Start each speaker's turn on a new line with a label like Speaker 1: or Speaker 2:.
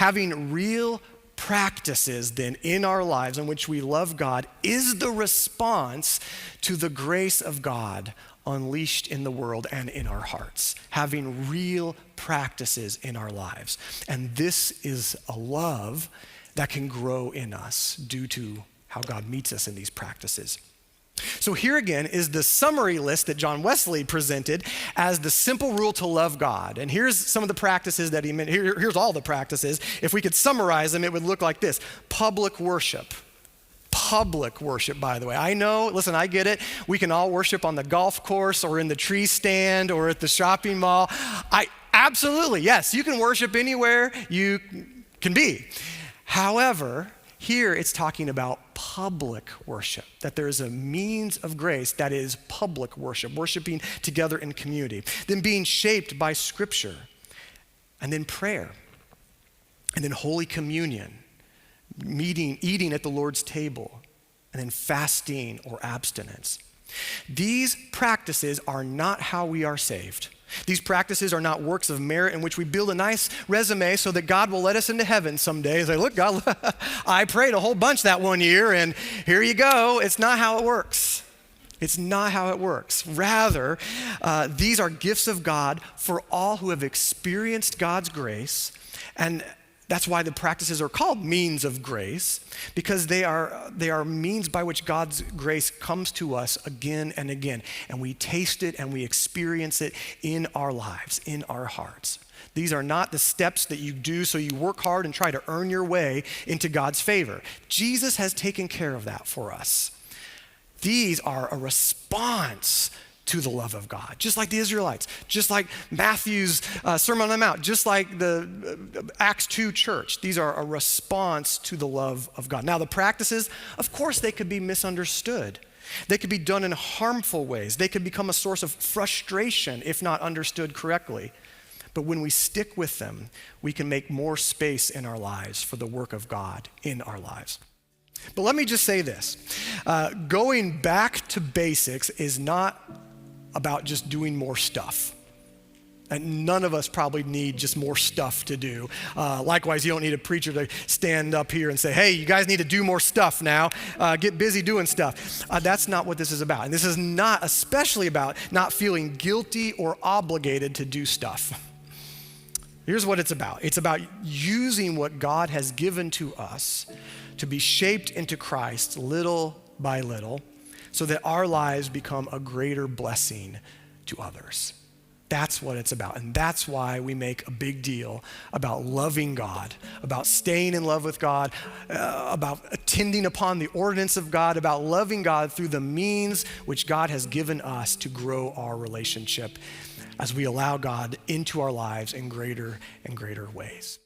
Speaker 1: Having real practices then in our lives in which we love God is the response to the grace of God unleashed in the world and in our hearts. Having real practices in our lives. And this is a love that can grow in us due to how God meets us in these practices. So here again is the summary list that John Wesley presented as the simple rule to love God. And here's some of the practices that he meant. Here's all the practices. If we could summarize them, it would look like this. Public worship. Public worship, by the way. I know, listen, I get it. We can all worship on the golf course or in the tree stand or at the shopping mall. Absolutely, yes, you can worship anywhere you can be. However, here it's talking about public worship, that there is a means of grace that is public worship, worshiping together in community, then being shaped by Scripture, and then prayer, and then Holy Communion, eating at the Lord's table, and then fasting or abstinence. These practices are not how we are saved. These practices are not works of merit in which we build a nice resume so that God will let us into heaven someday and say, look, God, I prayed a whole bunch that one year and here you go. It's not how it works. It's not how it works. Rather, these are gifts of God for all who have experienced God's grace, and that's why the practices are called means of grace, because they are means by which God's grace comes to us again and again, and we taste it and we experience it in our lives, in our hearts. These are not the steps that you do so you work hard and try to earn your way into God's favor. Jesus has taken care of that for us. These are a response to the love of God, just like the Israelites, just like Matthew's Sermon on the Mount, just like the Acts 2 church. These are a response to the love of God. Now, the practices, of course, they could be misunderstood. They could be done in harmful ways. They could become a source of frustration if not understood correctly. But when we stick with them, we can make more space in our lives for the work of God in our lives. But let me just say this. Going back to basics is not about just doing more stuff. And none of us probably need just more stuff to do. Likewise, you don't need a preacher to stand up here and say, hey, you guys need to do more stuff now. Get busy doing stuff. That's not what this is about. And this is not especially about not feeling guilty or obligated to do stuff. Here's what it's about. It's about using what God has given to us to be shaped into Christ little by little, so that our lives become a greater blessing to others. That's what it's about. And that's why we make a big deal about loving God, about staying in love with God, about attending upon the ordinance of God, about loving God through the means which God has given us to grow our relationship as we allow God into our lives in greater and greater ways.